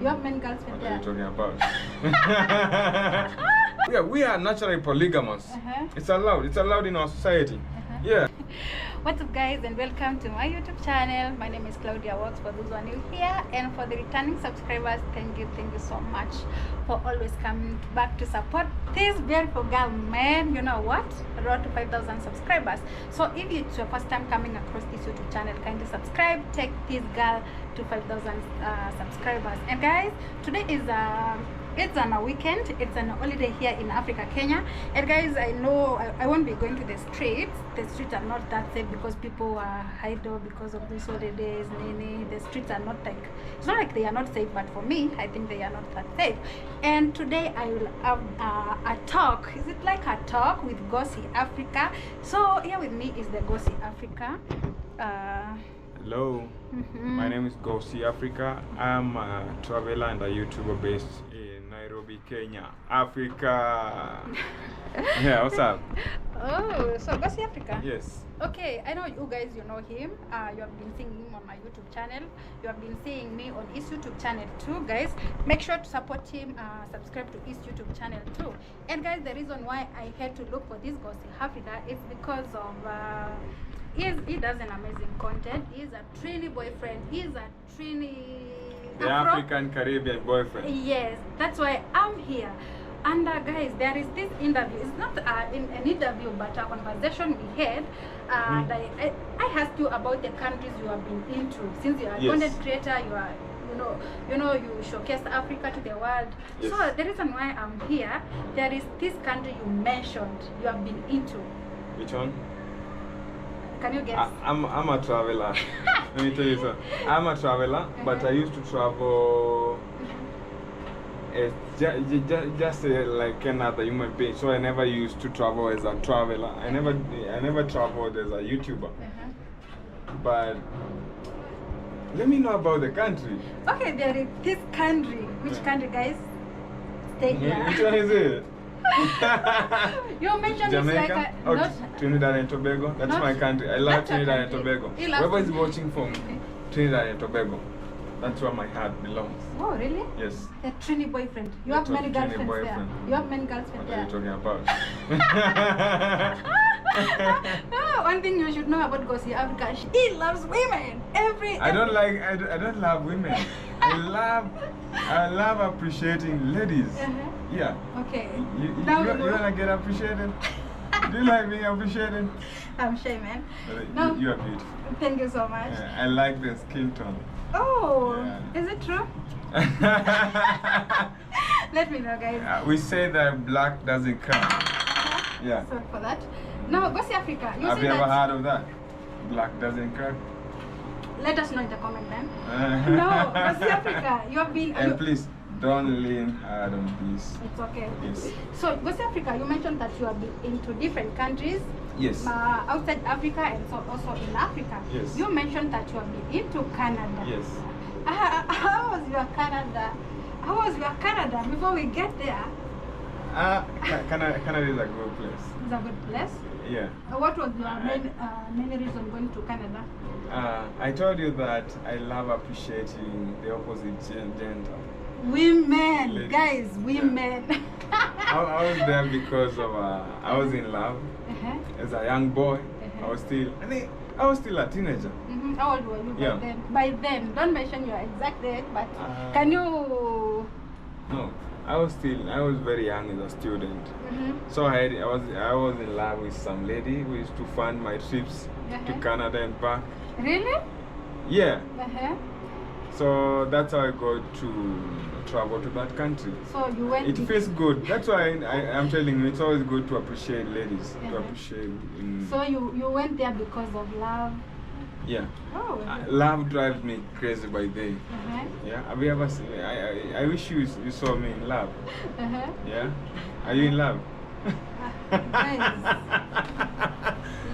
You have many girlfriends there? What are you talking about? Yeah, we are naturally polygamous. It's allowed in our society. Yeah. What's up, guys, and welcome to my YouTube channel. My name is Claudia Works for those who are new here, and for the returning subscribers, thank you so much for always coming back to support this beautiful girl, man. You know what, road to 5,000 subscribers. So if it's your first time coming across this YouTube channel, kindly subscribe, take this girl to 5,000 subscribers. And guys, today is it's on a weekend, it's on a holiday here in Africa, Kenya. And guys, I know I won't be going to the streets. The streets are not that safe because people are idle because of these holidays. The streets are not like, it's not like they are not safe, but for me, I think they are not that safe. And today I will have a talk. Is it like a talk with Gossy Africa? So here with me is the Gossy Africa. Hello, my name is Gossy Africa. I'm a traveler and a YouTuber based in Nairobi, Kenya, Africa. Yeah, what's up? Oh, so Gossy Africa? Yes. Okay, I know you guys, you know him. You have been seeing him on my YouTube channel. You have been seeing me on his YouTube channel too, guys. Make sure to support him, subscribe to his YouTube channel too. And guys, the reason why I had to look for this Gossy Africa is because of he does an amazing content. He's a Trini boyfriend. He's a Trini African Caribbean boyfriend. Yes, that's why I'm here. And guys, there is this interview. It's not an interview, but a conversation we had. And I asked you about the countries you have been into. Since you are a content creator, you are, you showcase Africa to the world. Yes. So the reason why I'm here, there is this country you mentioned you have been into. Which one? Can you guess? I'm a traveler. Let me tell you something. I'm a traveler, but I used to travel just like another human being. So I never used to travel as a traveler. I never traveled as a YouTuber. But let me know about the country. Okay, there is this country. Which country, guys? Stay here. Which one is it? You mentioned Jamaica? It's like Trinidad and Tobago. That's my country. I love Trinidad and Tobago. Whoever is watching from Trinidad and Tobago, that's where my heart belongs. Oh, really? Yes. The Trini boyfriend. You have many girlfriends there. You have many girlfriends there. What are you talking about? One thing you should know about Gossy Africa, she loves women. I don't love women. I love appreciating ladies. Yeah. Okay. You wanna get appreciated? Do you like being appreciated? I'm shy, man. No. You are beautiful. Thank you so much. I like the skin tone. Oh, is it true? Let me know, guys. We say that black doesn't crack. Yeah. Sorry for that. No, Gossy Africa. Have you ever heard of that? Black doesn't crack. Let us know in the comment then. No, Gossy Africa, you have been. And please don't lean hard on this. It's okay. Yes. So Gossy Africa, you mentioned that you have been into different countries. Yes. Outside Africa and so also in Africa. Yes. You mentioned that you have been into Canada. Yes. How was your Canada? How was your Canada before we get there? Canada is a good place. It's a good place? Yeah. What was your main reason going to Canada? I told you that I love appreciating the opposite gender. Women, ladies. Guys, women. Yeah. I was there because of I was in love as a young boy. I was still a teenager. How old were you by then? By then, don't mention your exact age, but can you? No, I was very young as a student. So I was in love with some lady who used to fund my trips to Canada and back. Really? Yeah. So that's how I got to travel to that country. So you went. It feels good. That's why I'm telling you, it's always good to appreciate ladies. To appreciate. So you went there because of love. Yeah. Oh. Love drives me crazy by day. Yeah. Have you ever seen? I wish you saw me in love. Yeah. Are you in love?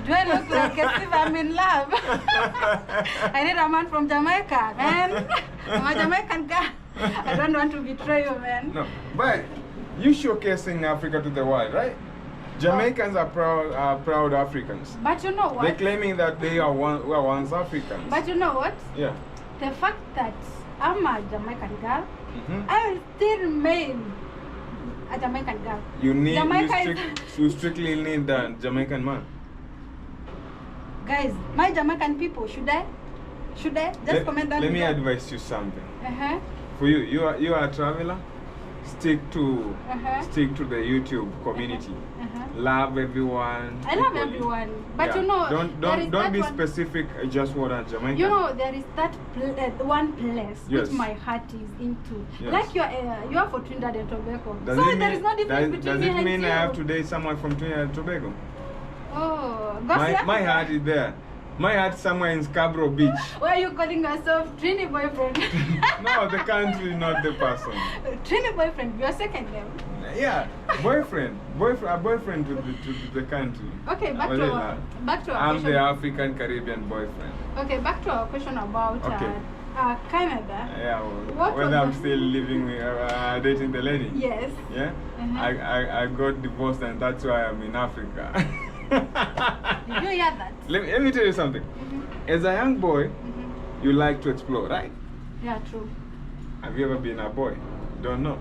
Do I look like as if I'm in love? I need a man from Jamaica, man. I'm a Jamaican girl. I don't want to betray you, man. No, but you showcasing Africa to the world, right? Jamaicans are proud Africans. But you know what? They're claiming that they are once Africans. But you know what? Yeah. The fact that I'm a Jamaican girl I will still remain a Jamaican girl. You strictly need a Jamaican man. Guys, my Jamaican people, should I? Just comment down below. Let me below. advise you something. For you are a traveler. Stick to the YouTube community. Love everyone. I love everyone, but you know, don't be specific. Just what a Jamaican. You know, there is that one place which my heart is into. Like you are for Trinidad and Tobago. There is no difference between me and you. Does it mean I have to date someone from Trinidad and Tobago? Oh, my heart is there. My heart somewhere in Scarborough Beach. Why are you calling yourself Trini boyfriend? No, the country, not the person. Trini boyfriend, your second name. Yeah, boyfriend, a boyfriend to the country. Okay, back to our I'm question. the African Caribbean boyfriend. Okay, back to our question about Canada. Yeah, whether I'm still living with, dating the lady. Yes. Yeah. I got divorced and that's why I'm in Africa. Did you hear that? Let me tell you something. As a young boy, you like to explore, right? Yeah, true. Have you ever been a boy? Don't know.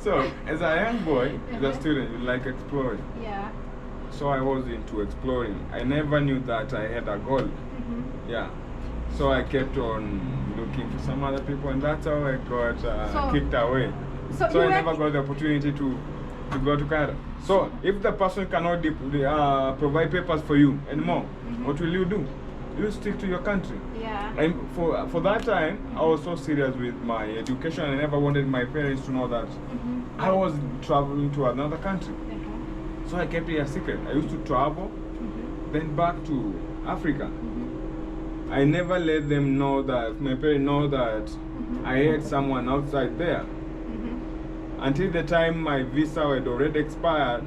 So, as a young boy, as a student, you like exploring. Yeah. So I was into exploring. I never knew that I had a goal. Yeah. So I kept on looking for some other people, and that's how I got kicked away. So I never got the opportunity to go to Canada. So if the person cannot provide papers for you anymore, what will you do? You stick to your country. Yeah. And for that time, I was so serious with my education. I never wanted my parents to know that I was traveling to another country. So I kept it a secret. I used to travel, then back to Africa. I never let them know that, my parents know that I had someone outside there. Until the time my visa had already expired,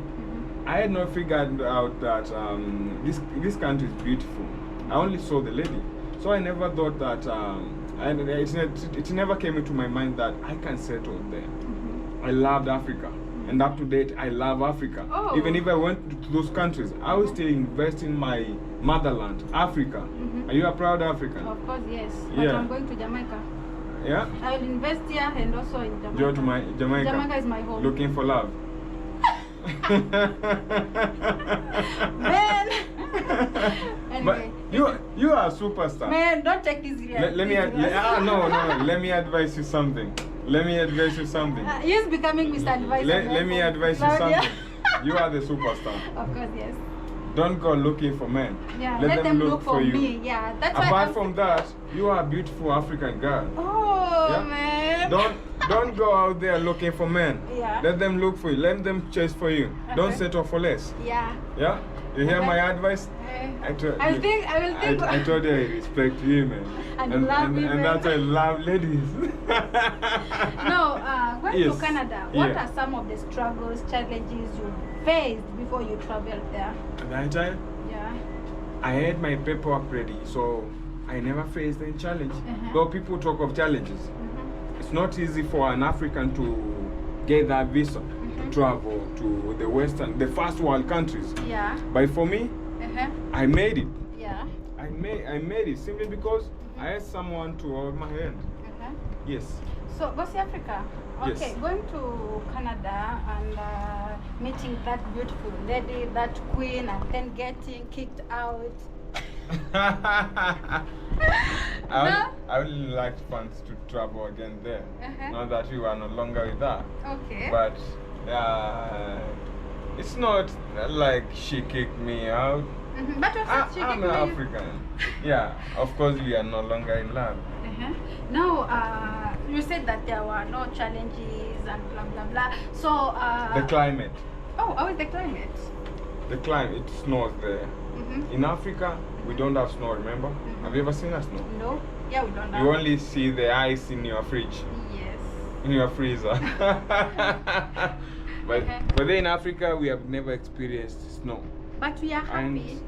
I had not figured out that this country is beautiful. I only saw the lady. So I never thought that, it never came into my mind that I can settle there. I loved Africa. And up to date, I love Africa. Even if I went to those countries, I will still invest in my motherland, Africa. Are you a proud African? Of course, yes. But I'm going to Jamaica. Yeah? I will invest here and also in Jamaica. Go to Jamaica. Jamaica is my home. Looking for love. Man! Anyway. But you are a superstar. Man, don't take this serious. Let me advise you something. He's becoming Mr. Advisor. Let me advise you something. You are the superstar. Of course, yes. Don't go looking for men. Yeah, let them look for you. Me. Yeah, that's Apart from that, you are a beautiful African girl. Oh, man. Don't go out there looking for men. Yeah. Let them look for you. Let them chase for you. Don't settle for less. Yeah. Yeah? You hear my advice? I told you I respect women. And love women. And that's why I love ladies. Now, going to Canada, what are some of the struggles, challenges you faced before you traveled there? That time? Yeah. I had my paperwork ready, so I never faced any challenge. Though people talk of challenges, it's not easy for an African to get that visa to travel to the first world countries. Yeah. But for me, I made it. Yeah. I made it simply because I had someone to hold my hand. Yes. So, go see Africa. Okay, going to Canada and meeting that beautiful lady, that queen, and then getting kicked out. I would like fans to travel again there. Not that you are no longer with her. Okay. But it's not like she kicked me out. But I'm an African. Yeah, of course we are no longer in love. Now, you said that there were no challenges and blah blah blah. So the climate. Oh, how is the climate? The climate, it snows there. In Africa, we don't have snow, remember? Have you ever seen a snow? No. Yeah, we don't have. You only see the ice in your fridge. Yes. In your freezer. But then in Africa, we have never experienced snow. But we are happy.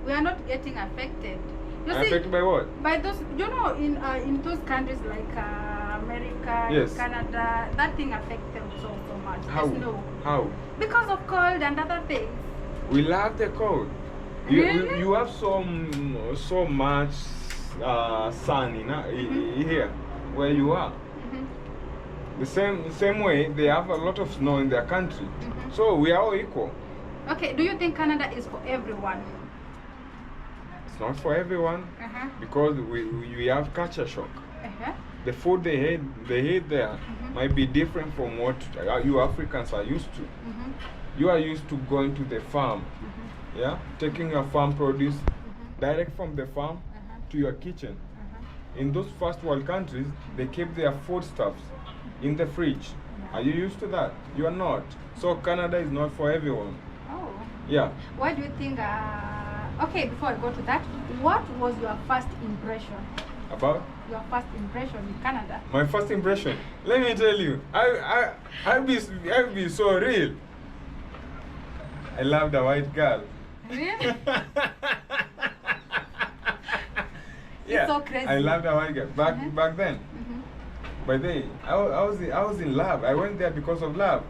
We are not getting affected. You see, affected by what? By those, you know, in those countries like America, Canada, that thing affects them so much. How? How? Because of cold and other things. We love the cold. You have so much sun in here. where you are. The same way they have a lot of snow in their country. So we are all equal. Okay, do you think Canada is for everyone? It's not for everyone because we have culture shock. The food they eat there might be different from what you Africans are used to. You are used to going to the farm, yeah, taking your farm produce direct from the farm to your kitchen. In those first world countries, they keep their foodstuffs in the fridge. Are you used to that? You are not. So Canada is not for everyone. Oh. Yeah. Why do you think? Okay, before I go to that, what was your first impression? About? Your first impression in Canada. My first impression. Let me tell you, I'll be so real. I love the white girl. Really? Yeah. It's so crazy. I love the white girl. Back then. By then, I was in love. I went there because of love,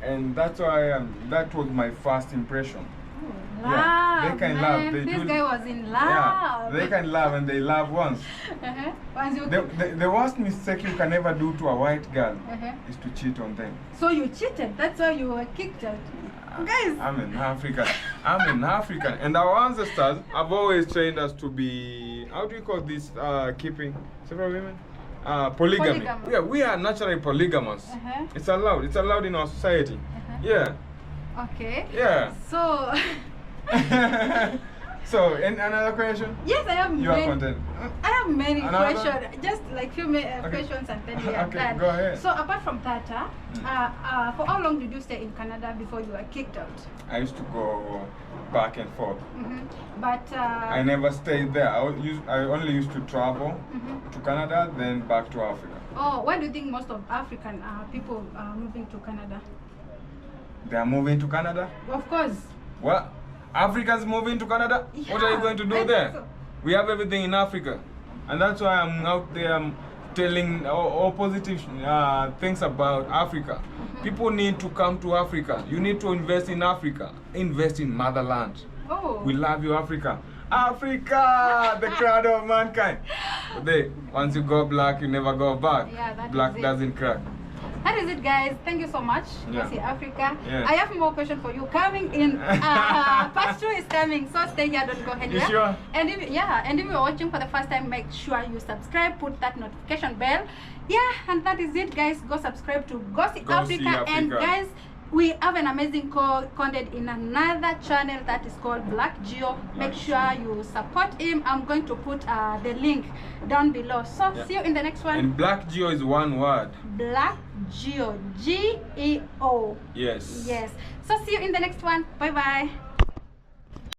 and that's why that was my first impression. Love, yeah, they can man. love. This guy was in love. Yeah, they can love and they love once. Once you the worst mistake you can ever do to a white girl is to cheat on them. So you cheated. That's why you were kicked out. Guys, I'm an African. I'm an African, and our ancestors have always trained us to be, how do you call this? Keeping several women. Polygamy. Yeah, we are naturally polygamous. It's allowed. It's allowed in our society. Yeah. Okay. Yeah. So. So, and another question? Yes, I have. You are content. I have many Another? questions. Just like few questions, and then we are done. Go ahead. So apart from that, for how long did you stay in Canada before you were kicked out? I used to go back and forth. But I never stayed there. I only used to travel to Canada, then back to Africa. Oh, why do you think most of African people are moving to Canada? They are moving to Canada? Of course. What? Africans moving to Canada? Yeah, what are you going to do there? So. We have everything in Africa. And that's why I'm out there telling all positive things about Africa. People need to come to Africa. You need to invest in Africa. Invest in motherland. Oh. We love you, Africa. Africa, the crown of mankind. But once you go black, you never go back. Yeah, black doesn't crack. That is it, guys. Thank you so much. Yeah. See Africa. Yeah. I have more questions for you coming in. Part 2 is coming, so stay here. Don't go anywhere. You sure? And if you're watching for the first time, make sure you subscribe. Put that notification bell. Yeah, and that is it, guys. Go subscribe to Go See Africa. And guys, we have an amazing content in another channel that is called Black Geo. Make sure you support him. I'm going to put the link down below. So see you in the next one. And Black Geo is one word. Black Geo, G-E-O. Yes. Yes. So see you in the next one. Bye bye.